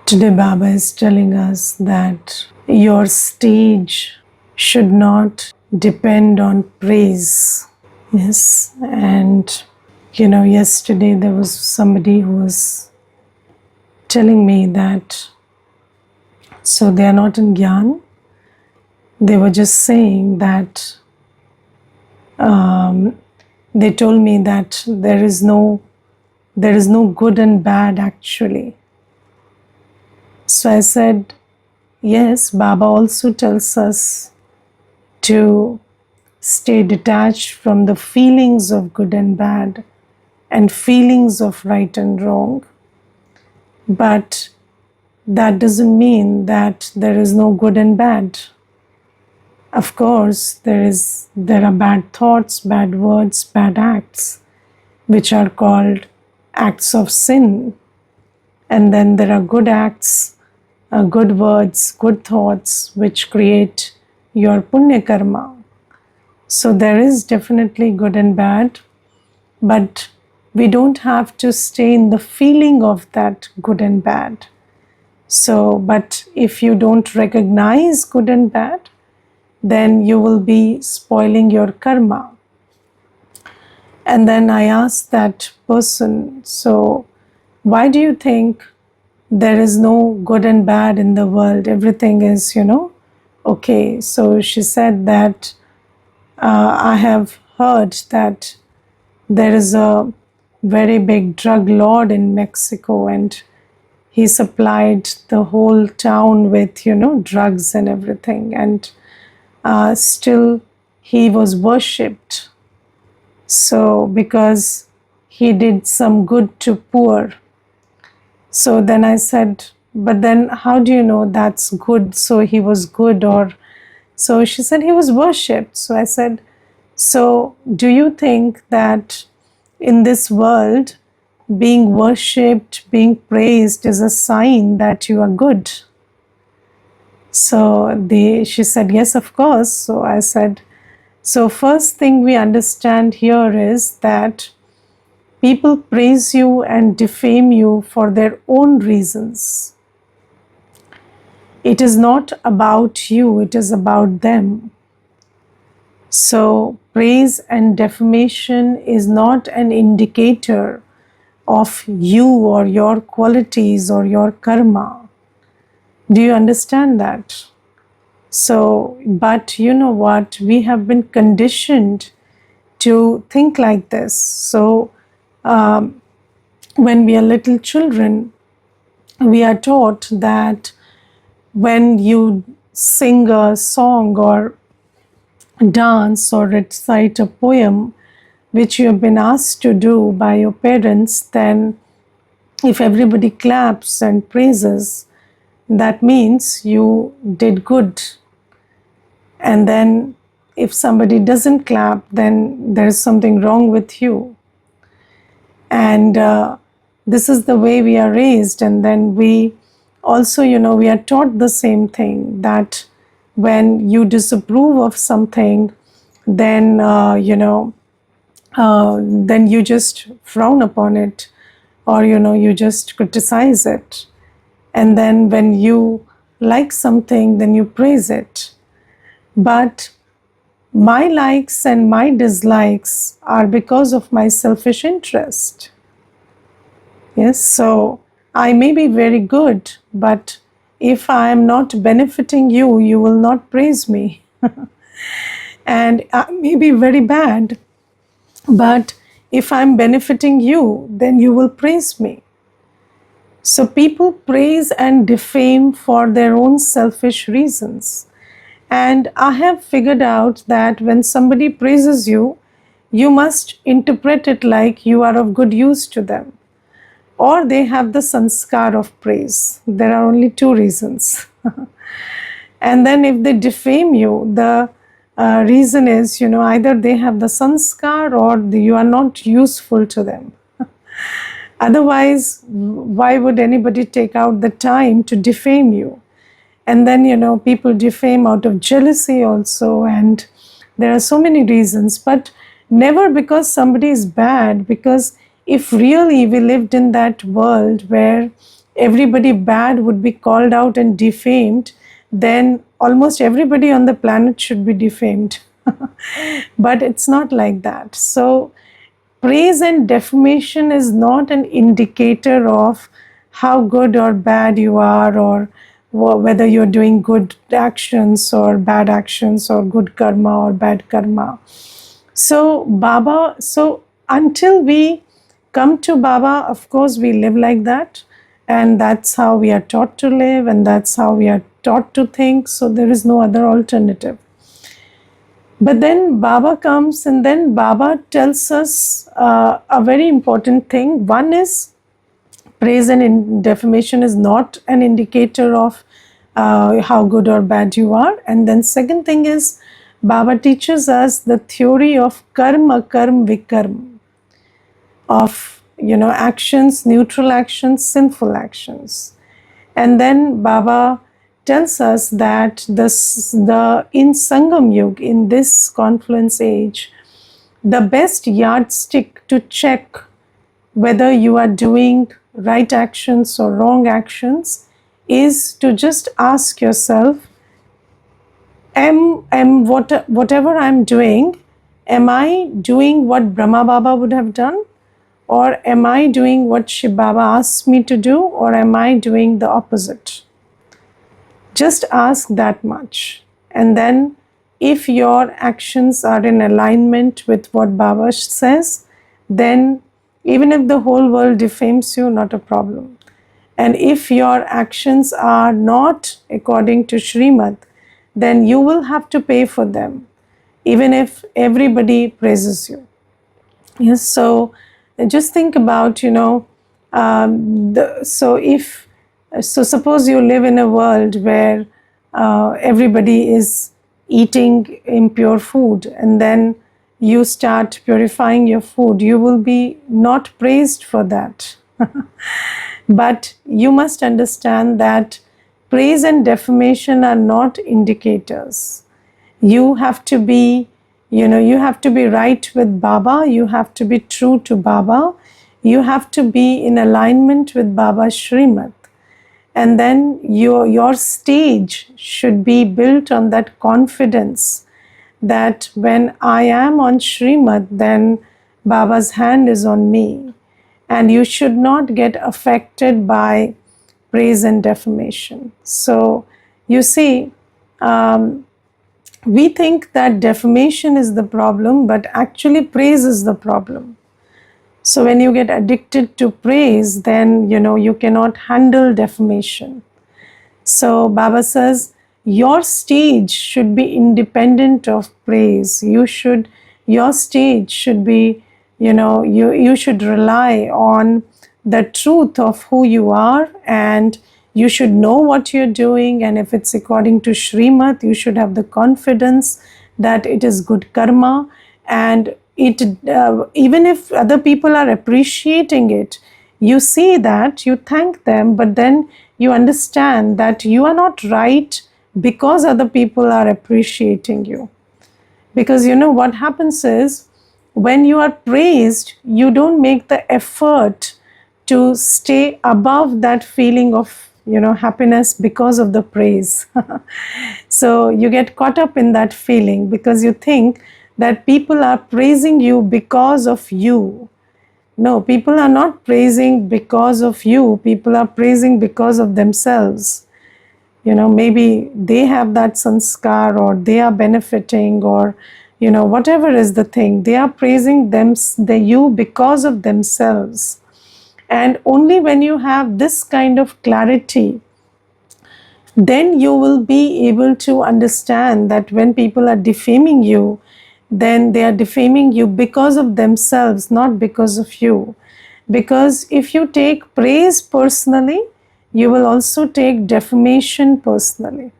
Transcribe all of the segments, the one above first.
Today, Baba is telling us that your stage should not depend on praise. Yes, and yesterday there was somebody who was telling me that so they are not in Gyan. They were just saying that they told me that there is no good and bad actually. So I said, yes, Baba also tells us to stay detached from the feelings of good and bad and feelings of right and wrong. But that doesn't mean that there is no good and bad. Of course, there are bad thoughts, bad words, bad acts, which are called acts of sin. And then there are good acts, good words, good thoughts, which create your punya karma. So there is definitely good and bad, but we don't have to stay in the feeling of that good and bad. So, but if you don't recognize good and bad, then you will be spoiling your karma. And then I asked that person, so why do you think there is no good and bad in the world? Everything is, okay. So she said that I have heard that there is a very big drug lord in Mexico, and he supplied the whole town with, drugs and everything. And still he was worshipped. So because he did some good to poor. So then I said, but then how do you know that's good? So he was good, or so she said he was worshipped. So I said, so do you think that in this world, being worshipped, being praised is a sign that you are good? So she said, yes, of course. So I said, so first thing we understand here is that people praise you and defame you for their own reasons. It is not about you, it is about them. So praise and defamation is not an indicator of you or your qualities or your karma. Do you understand that? So, but you know what? We have been conditioned to think like this. So, when we are little children, we are taught that when you sing a song or dance or recite a poem which you have been asked to do by your parents, then if everybody claps and praises, that means you did good. And then if somebody doesn't clap, then there is something wrong with you. And this is the way we are raised. And then we also, we are taught the same thing, that when you disapprove of something, then, then you just frown upon it, or, you just criticize it. And then when you like something, then you praise it. But my likes and my dislikes are because of my selfish interest. Yes, so I may be very good, but if I am not benefiting you, you will not praise me. And I may be very bad, but if I'm benefiting you, then you will praise me. So people praise and defame for their own selfish reasons. And I have figured out that when somebody praises you, you must interpret it like you are of good use to them, or they have the sanskar of praise. There are only two reasons. And then if they defame you, the reason is, either they have the sanskar or you are not useful to them. Otherwise, why would anybody take out the time to defame you? And then, people defame out of jealousy also, and there are so many reasons, but never because somebody is bad, because if really we lived in that world where everybody bad would be called out and defamed, then almost everybody on the planet should be defamed. But it's not like that. So praise and defamation is not an indicator of how good or bad you are, or whether you're doing good actions or bad actions, or good karma or bad karma. So Baba, so until we come to Baba, of course we live like that, and that's how we are taught to live, and that's how we are taught to think. So there is no other alternative. But then Baba comes, and then Baba tells us a very important thing. One is, praise and defamation is not an indicator of how good or bad you are. And then second thing is, Baba teaches us the theory of karma, karm, vikarm, of actions, neutral actions, sinful actions. And then Baba tells us that in Sangam Yug, in this confluence age, the best yardstick to check whether you are doing right actions or wrong actions is to just ask yourself, whatever I'm doing, am I doing what Brahma Baba would have done? Or am I doing what Shiv Baba asks me to do? Or am I doing the opposite? Just ask that much. And then if your actions are in alignment with what Baba says, then even if the whole world defames you, not a problem. And if your actions are not according to Srimad, then you will have to pay for them, even if everybody praises you. Yes, so just think about, so suppose you live in a world where everybody is eating impure food, and then you start purifying your food, you will be not praised for that. But you must understand that praise and defamation are not indicators. You have to be, you have to be right with Baba, you have to be true to Baba, you have to be in alignment with Baba's Srimad. And then your stage should be built on that confidence that when I am on Srimad, then Baba's hand is on me. And you should not get affected by praise and defamation. So you see, we think that defamation is the problem, but actually praise is the problem. So when you get addicted to praise, then you cannot handle defamation. So Baba says your stage should be independent of praise. Your stage should be, you should rely on the truth of who you are, and you should know what you're doing. And if it's according to Srimad, you should have the confidence that it is good karma. And it even if other people are appreciating it, you see that, you thank them, but then you understand that you are not right because other people are appreciating you. Because what happens is, when you are praised, you don't make the effort to stay above that feeling of happiness because of the praise. So you get caught up in that feeling because you think that people are praising you because of you. No, people are not praising because of you. People are praising because of themselves. Maybe they have that sanskar, or they are benefiting, or whatever is the thing, they are praising you because of themselves. And only when you have this kind of clarity, then you will be able to understand that when people are defaming you, then they are defaming you because of themselves, not because of you. Because if you take praise personally, you will also take defamation personally.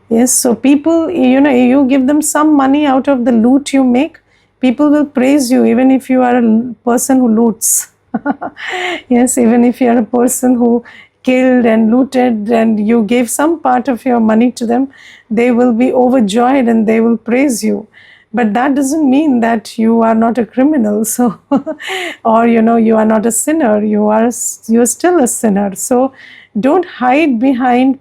Yes, so people, you give them some money out of the loot you make, people will praise you even if you are a person who loots. Yes, even if you are a person who killed and looted and you gave some part of your money to them, they will be overjoyed and they will praise you. but that doesn't mean that you are not a criminal. So or you are not a sinner. You're still a sinner. So don't hide behind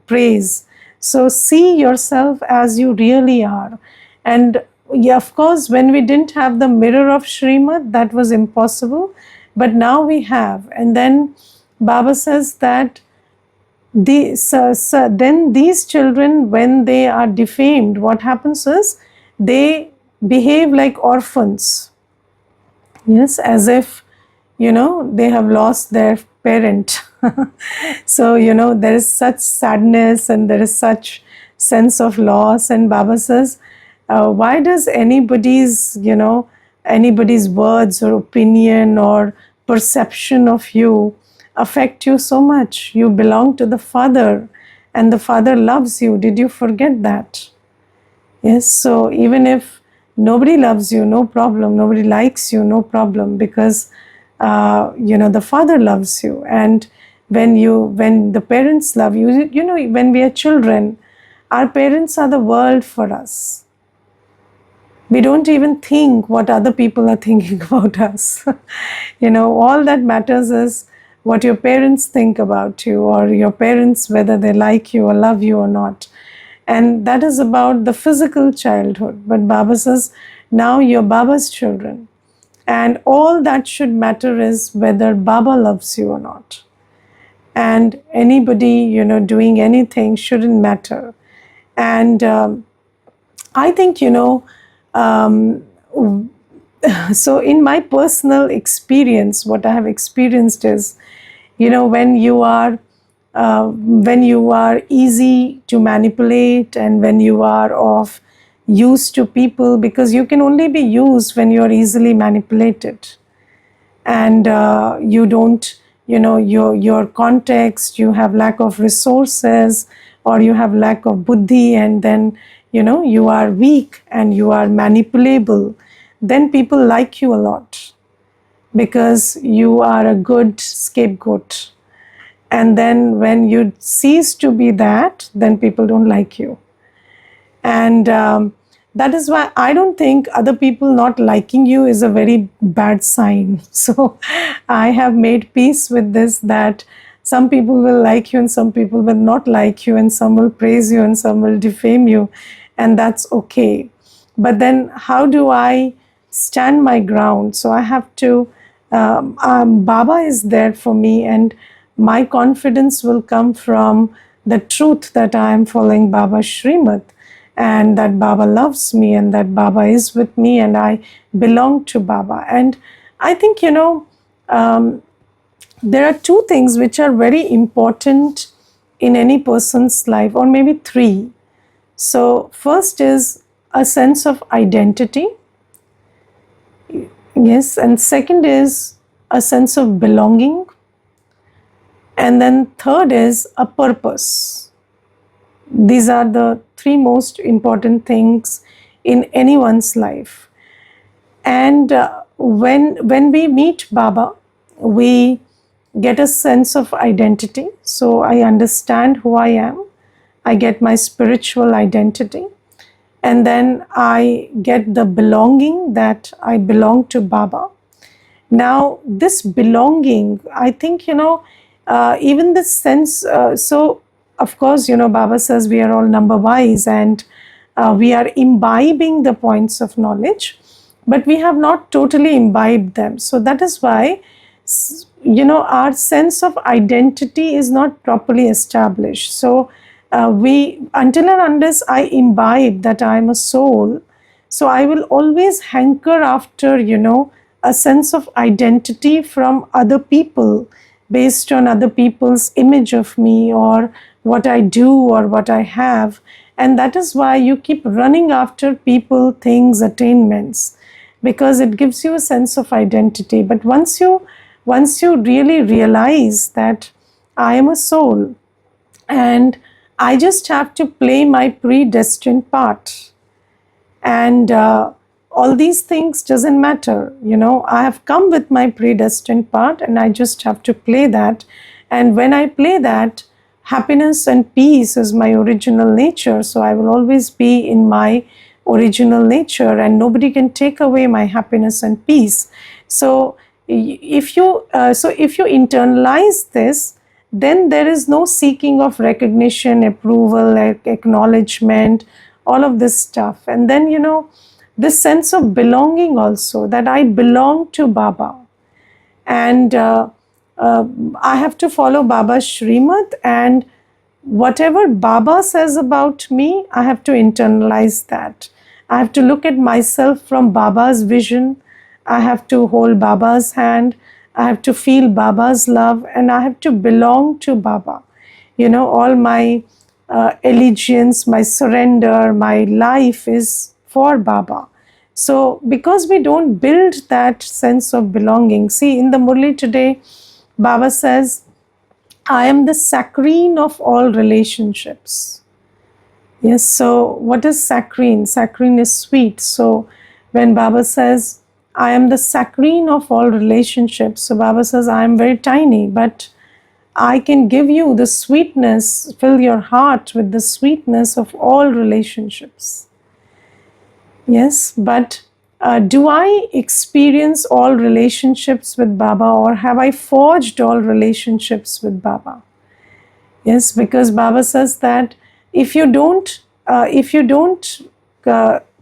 praise. So see yourself as you really are. And yeah, of course, when we didn't have the mirror of Srimad, that was impossible, but now we have. And then Baba says that then these children, when they are defamed, what happens is they behave like orphans. Yes, as if they have lost their parent. So there is such sadness and there is such sense of loss. And Baba says, why does anybody's words or opinion or perception of you affect you so much? You belong to the Father, and the Father loves you. Did you forget that? Yes, so even if nobody loves you, no problem. Nobody likes you, no problem, because the Father loves you. And when the parents love you, when we are children, our parents are the world for us. We don't even think what other people are thinking about us. All that matters is what your parents think about you, or your parents, whether they like you or love you or not. And that is about the physical childhood. But Baba says, now you're Baba's children. And all that should matter is whether Baba loves you or not. And anybody, doing anything shouldn't matter. And I think, so in my personal experience, what I have experienced is, when you are easy to manipulate, and when you are of use to people, because you can only be used when you are easily manipulated, and you don't, your context, you have lack of resources, or you have lack of buddhi, and then you are weak and you are manipulable, then people like you a lot because you are a good scapegoat. And then when you cease to be that, then people don't like you. And that is why I don't think other people not liking you is a very bad sign. So I have made peace with this, that some people will like you and some people will not like you, and some will praise you and some will defame you, and that's okay. But then how do I stand my ground? So I have to, Baba is there for me, and my confidence will come from the truth that I am following Baba's Srimad, and that Baba loves me, and that Baba is with me, and I belong to Baba. And I think, there are two things which are very important in any person's life, or maybe three. So first is a sense of identity. Yes, and second is a sense of belonging. And then third is a purpose. These are the three most important things in anyone's life. And when we meet Baba, we get a sense of identity. So I understand who I am. I get my spiritual identity. And then I get the belonging, that I belong to Baba. Now, this belonging, I think, even this sense, so of course, Baba says we are all number wise, and we are imbibing the points of knowledge, but we have not totally imbibed them. So that is why, our sense of identity is not properly established. So until and unless I imbibe that I am a soul, so I will always hanker after, a sense of identity from other people, based on other people's image of me, or what I do, or what I have. And that is why you keep running after people, things, attainments, because it gives you a sense of identity. But once you really realize that I am a soul, and I just have to play my predestined part, and all these things doesn't matter. I have come with my predestined part, and I just have to play that. And when I play that, happiness and peace is my original nature. So I will always be in my original nature, and nobody can take away my happiness and peace. So if you internalize this, then there is no seeking of recognition, approval, acknowledgement, all of this stuff. And then, this sense of belonging also, that I belong to Baba, and I have to follow Baba's Shrimad, and whatever Baba says about me, I have to internalize that. I have to look at myself from Baba's vision. I have to hold Baba's hand. I have to feel Baba's love, and I have to belong to Baba. All my allegiance, my surrender, my life is for Baba. So, because we don't build that sense of belonging, see, in the Murli today, Baba says, I am the saccharine of all relationships. Yes, so what is saccharine? Saccharine is sweet. So, when Baba says, I am the saccharine of all relationships, so Baba says, I am very tiny, but I can give you the sweetness, fill your heart with the sweetness of all relationships. Yes, but do I experience all relationships with Baba, or have I forged all relationships with Baba? Yes, because Baba says that if you don't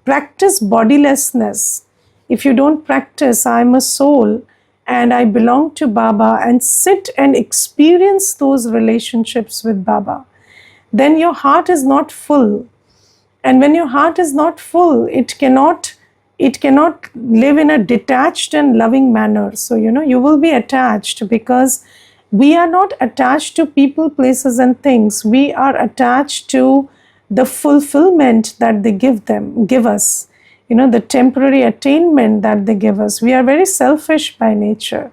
practice bodilessness, if you don't practice I am a soul and I belong to Baba, and sit and experience those relationships with Baba, then your heart is not full. And when your heart is not full, it cannot live in a detached and loving manner. So, you will be attached, because we are not attached to people, places, and things. We are attached to the fulfillment that they give us, the temporary attainment that they give us. We are very selfish by nature.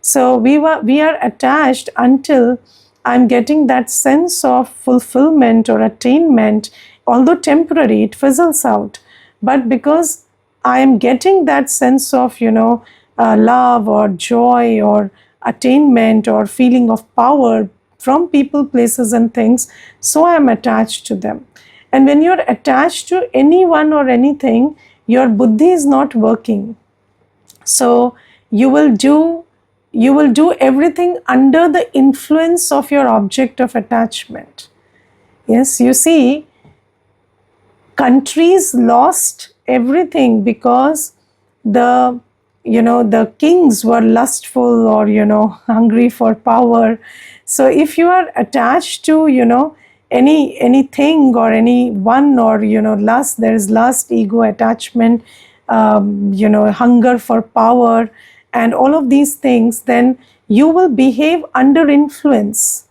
So we are attached until I'm getting that sense of fulfillment or attainment. Although temporary, it fizzles out. But because I am getting that sense of, love or joy or attainment or feeling of power from people, places, and things, so I am attached to them. And when you're attached to anyone or anything, your buddhi is not working. So you will do everything under the influence of your object of attachment. Yes, you see, countries lost everything because the kings were lustful or hungry for power. So if you are attached to anything or anyone, or lust, there is lust, ego, attachment, hunger for power, and all of these things, then you will behave under influence,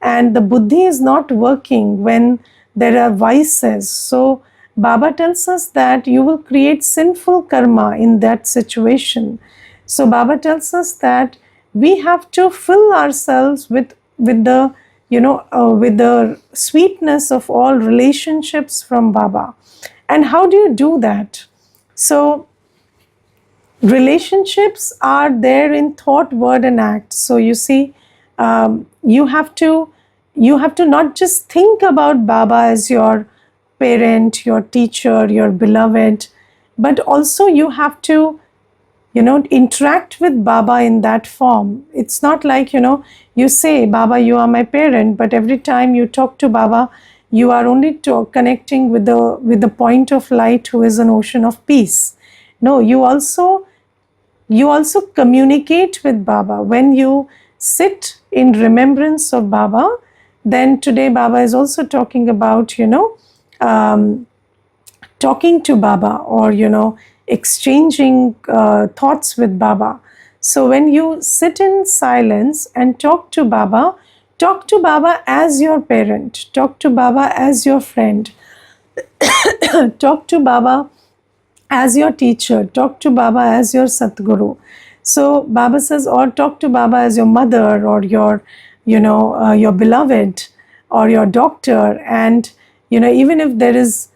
and the buddhi is not working when there are vices. So Baba tells us that you will create sinful karma in that situation. So Baba tells us that we have to fill ourselves with the with the sweetness of all relationships from Baba. And how do you do that? So relationships are there in thought, word, and act. So you see, you have to not just think about Baba as your parent, your teacher, your beloved, but also you have to interact with Baba in that form. It's not like you say, Baba, you are my parent, but every time you talk to Baba, you are only connecting with the point of light, who is an ocean of peace. No, you also communicate with Baba. When you sit in remembrance of Baba, then today Baba is also talking about, talking to Baba, or, exchanging thoughts with Baba. So when you sit in silence and talk to Baba as your parent, talk to Baba as your friend, talk to Baba as your teacher, talk to Baba as your Satguru. So Baba says, or talk to Baba as your mother, or your beloved, or your doctor. And even if there is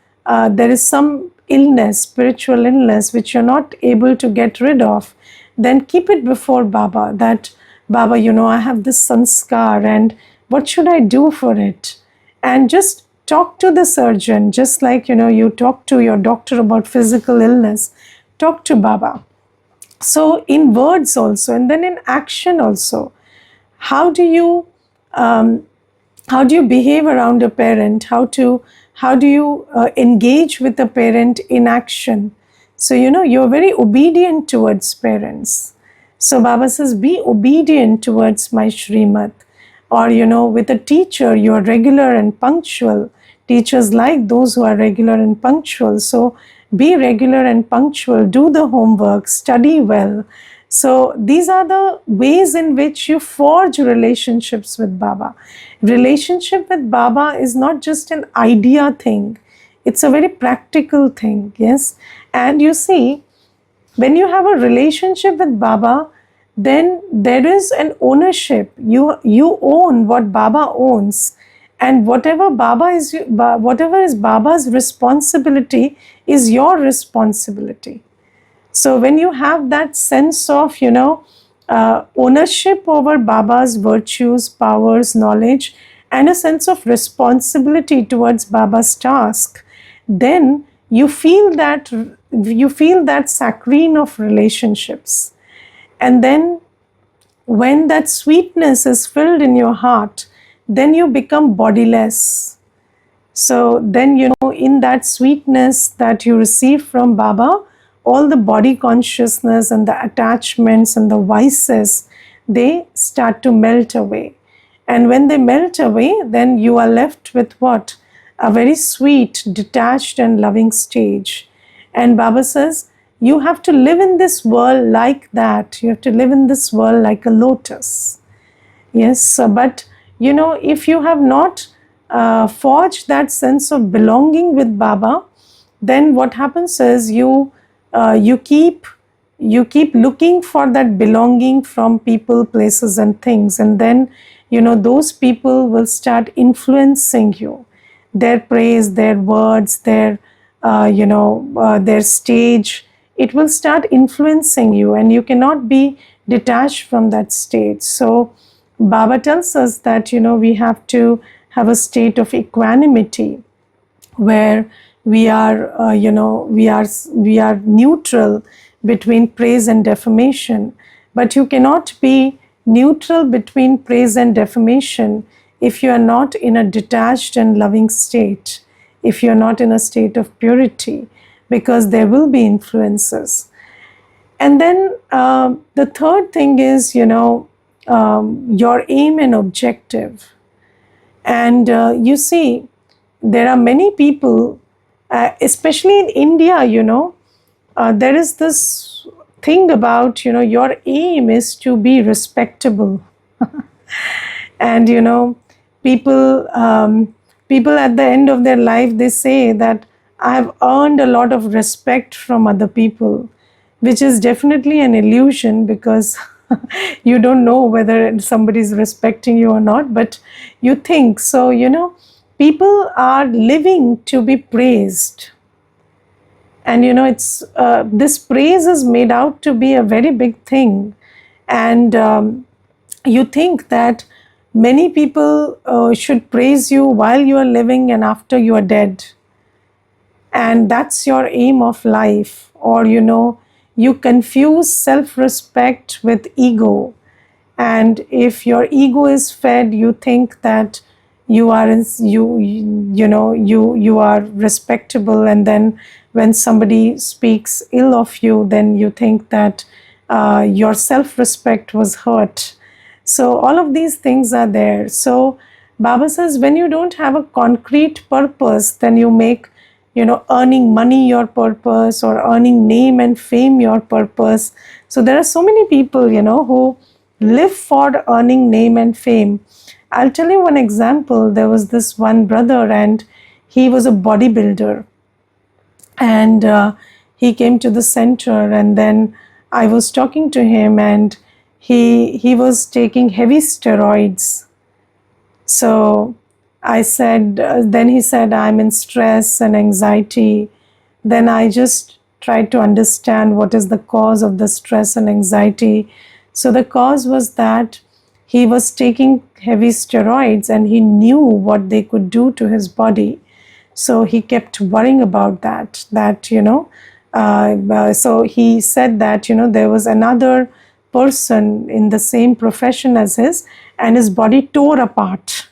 some illness, spiritual illness, which you're not able to get rid of, then keep it before Baba, that Baba, I have this sanskar, and what should I do for it? And just talk to the surgeon, just like, you talk to your doctor about physical illness. Talk to Baba. So in words also, and then in action also. How do you um, how do you behave around a parent? How do you engage with a parent in action? So you're very obedient towards parents. So Baba says, be obedient towards my Shrimat. Or with a teacher, you are regular and punctual. Teachers like those who are regular and punctual. So be regular and punctual, do the homework, study well. So these are the ways in which you forge relationships with Baba. Relationship with Baba is not just an idea thing, it's a very practical thing. Yes. And you see, when you have a relationship with Baba, then there is an ownership. You own what Baba owns, and whatever is Baba's responsibility is your responsibility. So when you have that sense of ownership over Baba's virtues, powers, knowledge, and a sense of responsibility towards Baba's task, then you feel that saccharine of relationships. And then when that sweetness is filled in your heart, then you become bodiless. So then, in that sweetness that you receive from Baba, all the body consciousness and the attachments and the vices, they start to melt away. And when they melt away, then you are left with what? A very sweet, detached and loving stage. And Baba says, you have to live in this world like that. You have to live in this world like a lotus. Yes, but if you have not forged that sense of belonging with Baba, then what happens is you keep looking for that belonging from people, places, and things, and then those people will start influencing you. Their praise, their words, their stage, it will start influencing you, and you cannot be detached from that state. So Baba tells us that we have to have a state of equanimity where we are we are neutral between praise and defamation. But you cannot be neutral between praise and defamation if you are not in a detached and loving state, if you are not in a state of purity, because there will be influences. And then the third thing is your aim and objective. And you see, there are many people, especially in India, there is this thing about, your aim is to be respectable. And, people at the end of their life, they say that I have earned a lot of respect from other people, which is definitely an illusion, because you don't know whether somebody is respecting you or not, but you think so. People are living to be praised, and it's this praise is made out to be a very big thing. And you think that many people should praise you while you are living and after you are dead, and that's your aim of life. Or you confuse self-respect with ego, and if your ego is fed, you think that you are you are respectable, and then when somebody speaks ill of you, then you think that your self-respect was hurt. So all of these things are there. So Baba says, when you don't have a concrete purpose, then you make earning money your purpose, or earning name and fame your purpose. So there are so many people who live for earning name and fame. I'll tell you one example. There was this one brother, and he was a bodybuilder, and he came to the center, and then I was talking to him, and he was taking heavy steroids. So I said, then he said, I'm in stress and anxiety. Then I just tried to understand what is the cause of the stress and anxiety. So the cause was that he was taking heavy steroids and he knew what they could do to his body. So he kept worrying about so he said that, there was another person in the same profession as his, and his body tore apart.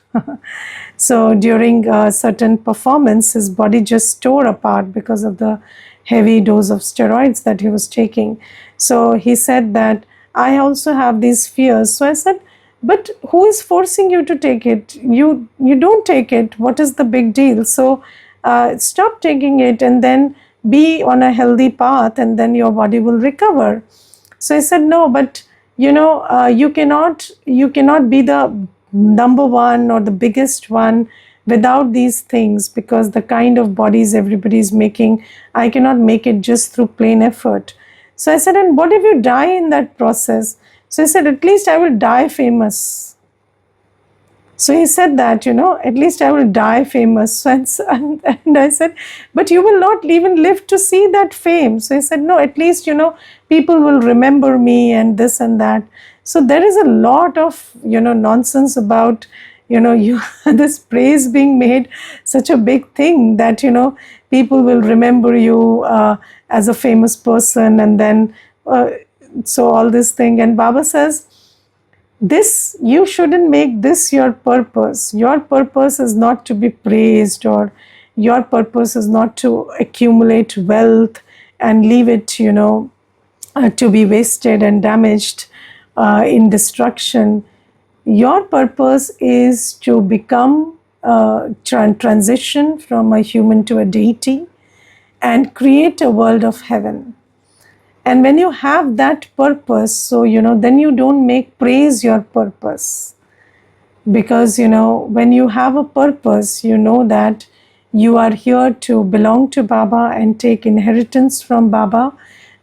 So during a certain performance, his body just tore apart because of the heavy dose of steroids that he was taking. So he said that, I also have these fears. So I said, but who is forcing you to take it? You don't take it. What is the big deal? So stop taking it and then be on a healthy path, and then your body will recover. So I said, no, but you cannot be the number one or the biggest one without these things, because the kind of bodies everybody is making, I cannot make it just through plain effort. So I said, and what if you die in that process? So he said, at least I will die famous. So he said that, at least I will die famous. And I said, but you will not even live to see that fame. So he said, no, at least, people will remember me and this and that. So there is a lot of, nonsense about, you this praise being made such a big thing that, people will remember you as a famous person. And then, so all this thing. And Baba says, this, you shouldn't make this your purpose. Your purpose is not to be praised, or your purpose is not to accumulate wealth and leave it, to be wasted and damaged in destruction. Your purpose is to become transition from a human to a deity and create a world of heaven. And when you have that purpose, so, then you don't make praise your purpose. Because, when you have a purpose, you know that you are here to belong to Baba and take inheritance from Baba,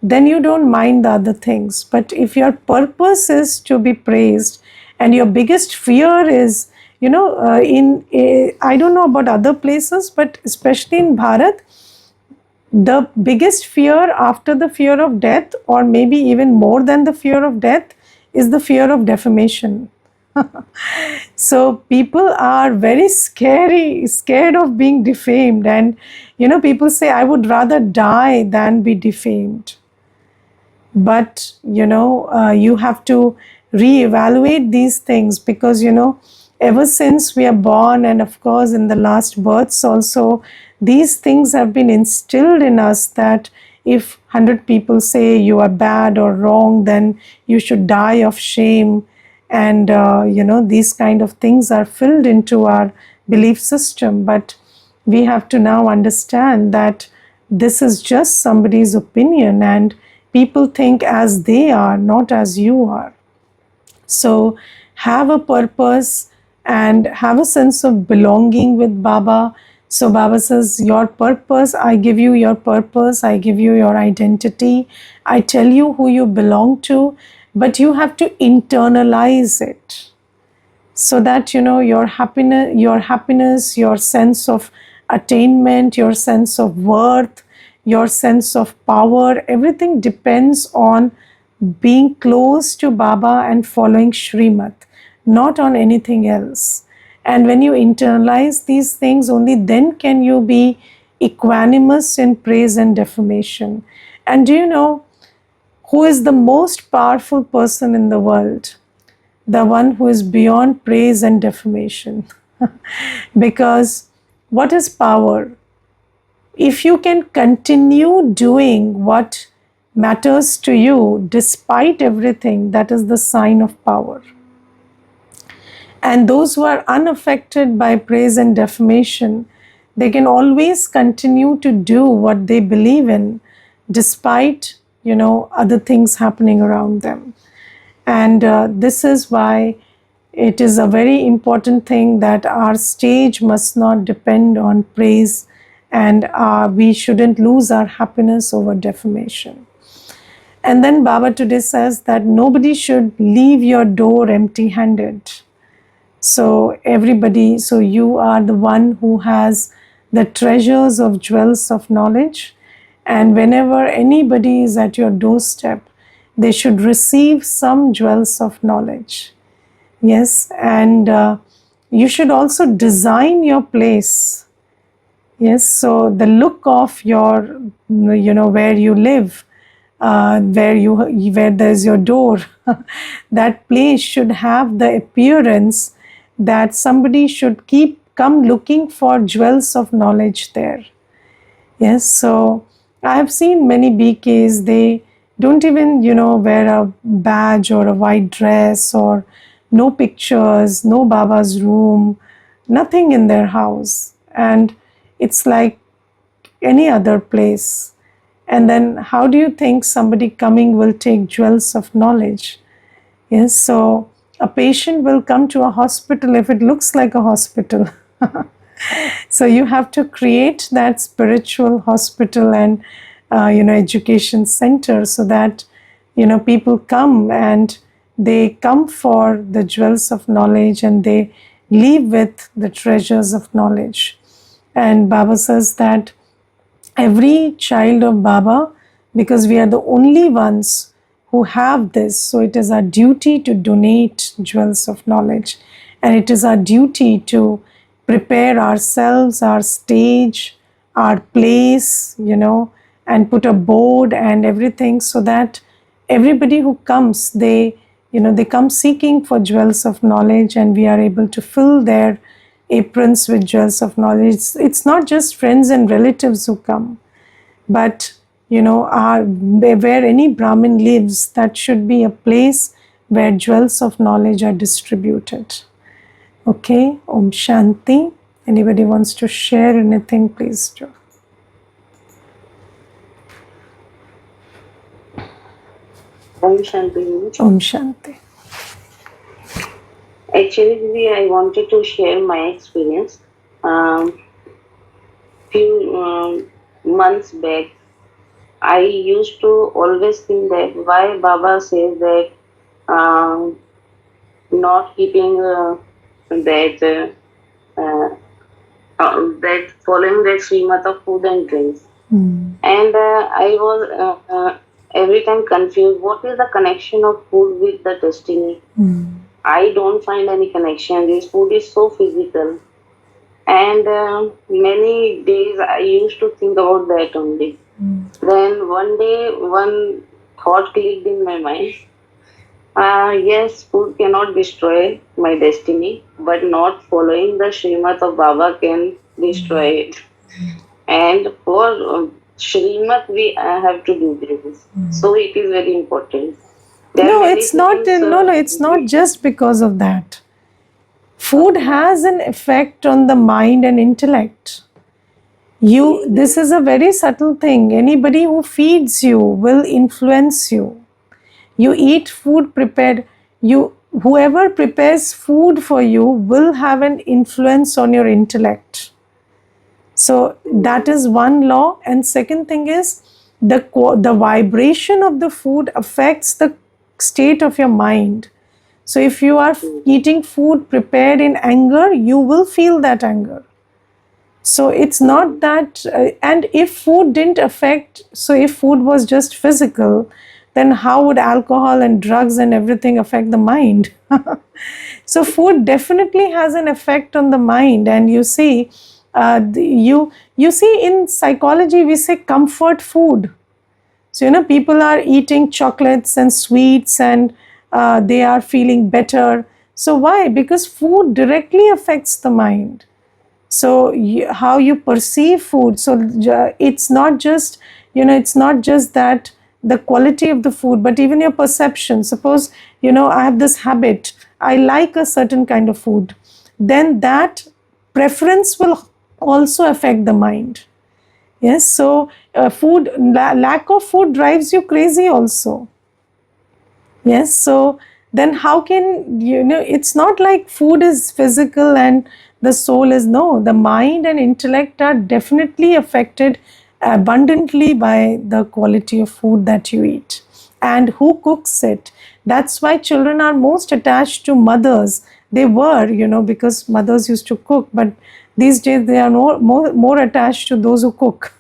then you don't mind the other things. But if your purpose is to be praised, and your biggest fear is, I don't know about other places, but especially in Bharat, the biggest fear after the fear of death, or maybe even more than the fear of death, is the fear of defamation. So people are very scared of being defamed. And, people say, I would rather die than be defamed. But, you have to reevaluate these things, because, ever since we are born, and of course in the last births also, these things have been instilled in us, that if 100 people say you are bad or wrong, then you should die of shame. And, these kind of things are filled into our belief system. But we have to now understand that this is just somebody's opinion, and people think as they are, not as you are. So have a purpose and have a sense of belonging with Baba. So Baba says, your purpose, I give you your purpose, I give you your identity, I tell you who you belong to, but you have to internalize it. So that, your happiness, your sense of attainment, your sense of worth, your sense of power, everything depends on being close to Baba and following Srimad, not on anything else. And when you internalize these things, only then can you be equanimous in praise and defamation. And do you know who is the most powerful person in the world? The one who is beyond praise and defamation. Because what is power? If you can continue doing what matters to you despite everything, that is the sign of power. And those who are unaffected by praise and defamation, they can always continue to do what they believe in despite, other things happening around them. And this is why it is a very important thing that our stage must not depend on praise, and we shouldn't lose our happiness over defamation. And then Baba today says that nobody should leave your door empty-handed. So everybody, so you are the one who has the treasures of jewels of knowledge, and whenever anybody is at your doorstep, they should receive some jewels of knowledge. Yes, and you should also design your place. Yes, so the look of your, where you live, where there's your door, that place should have the appearance that somebody should keep come looking for jewels of knowledge there. Yes, so I have seen many BKs, they don't even, wear a badge or a white dress or no pictures, no Baba's room, nothing in their house. And it's like any other place. And then how do you think somebody coming will take jewels of knowledge? Yes, so a patient will come to a hospital if it looks like a hospital. So you have to create that spiritual hospital and education center, so that people come and they come for the jewels of knowledge and they leave with the treasures of knowledge. And Baba says that every child of Baba, because we are the only ones who have this, so it is our duty to donate jewels of knowledge, and it is our duty to prepare ourselves, our stage, our place, and put a board and everything, so that everybody who comes, they come seeking for jewels of knowledge, and we are able to fill their aprons with jewels of knowledge. It's not just friends and relatives who come, but where any Brahmin lives, that should be a place where jewels of knowledge are distributed. Okay, Om Shanti. Anybody wants to share anything, please do. Om Shanti. Om Shanti. Actually, I wanted to share my experience. Few months back, I used to always think that why Baba says that not keeping that following that Srimad of food and drinks. And I was every time confused. What is the connection of food with the destiny? I don't find any connection. This food is so physical. And many days I used to think about that only. Then one day, one thought clicked in my mind. Yes, food cannot destroy my destiny, but not following the Srimad of Baba can destroy it. And for Srimad, we have to do this. So it is very important. No, it's not. It's not just because of that. Food has an effect on the mind and intellect. This is a very subtle thing. Anybody who feeds you will influence you. You eat food prepared. Whoever prepares food for you will have an influence on your intellect. So that is one law. And second thing is, the vibration of the food affects the state of your mind. So if you are eating food prepared in anger, you will feel that anger. So it's not that, and if food didn't affect, so if food was just physical, then how would alcohol and drugs and everything affect the mind? So food definitely has an effect on the mind. And you see, you see in psychology, we say comfort food. So, people are eating chocolates and sweets and they are feeling better. So why? Because food directly affects the mind. So how you perceive food. So it's not just, it's not just that the quality of the food, but even your perception. Suppose, I have this habit, I like a certain kind of food. Then that preference will also affect the mind. Yes, so lack of food drives you crazy also. Yes, so then how can, it's not like food is physical and the soul is, no, the mind and intellect are definitely affected abundantly by the quality of food that you eat and who cooks it. That's why children are most attached to mothers. They were, because mothers used to cook, but these days they are more attached to those who cook.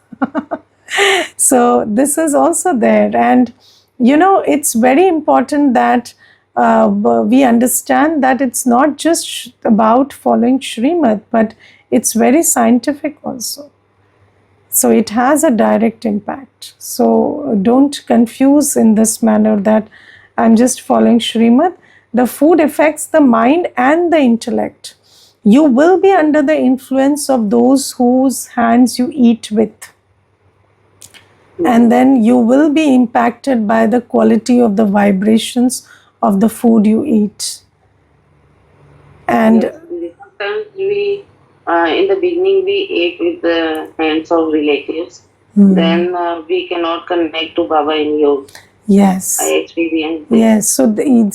So this is also there. And it's very important that we understand that it's not just about following Shrimad, but it's very scientific also. So it has a direct impact. So don't confuse in this manner that I'm just following Shrimad. The food affects the mind and the intellect. You will be under the influence of those whose hands you eat with. And then you will be impacted by the quality of the vibrations of the food you eat. And yes, sometimes we, in the beginning, we ate with the hands of relatives. Then we cannot connect to Baba in yoga. yes, I experienced this. yes.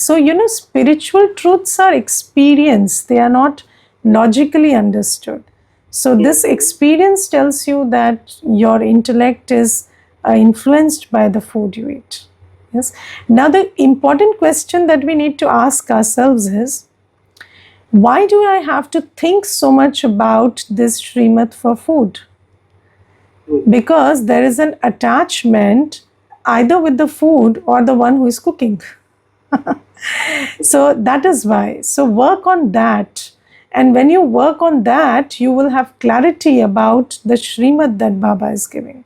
So you know, spiritual truths are experienced. They are not logically understood. So this experience tells you that your intellect is influenced by the food you eat. Yes. Now the important question that we need to ask ourselves is, why do I have to think so much about this Srimad for food? Because there is an attachment either with the food or the one who is cooking. So that is why. So work on that. And when you work on that, you will have clarity about the Srimad that Baba is giving.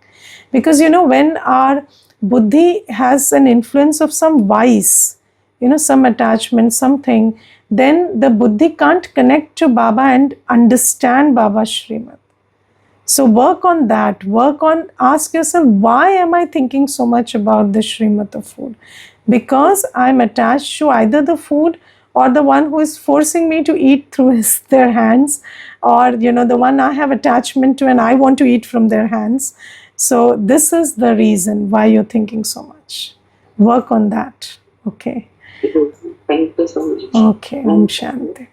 Because you know, when our buddhi has an influence of some vice, you know, some attachment, something, then the buddhi can't connect to Baba and understand Baba's Srimad. So work on that. Work on, ask yourself, why am I thinking so much about the Srimad of food? Because I'm attached to either the food or the one who is forcing me to eat through their hands, or you know, the one I have attachment to and I want to eat from their hands. So this is the reason why you're thinking so much. Work on that. Okay. Thank you so much. Okay. Om Shanti.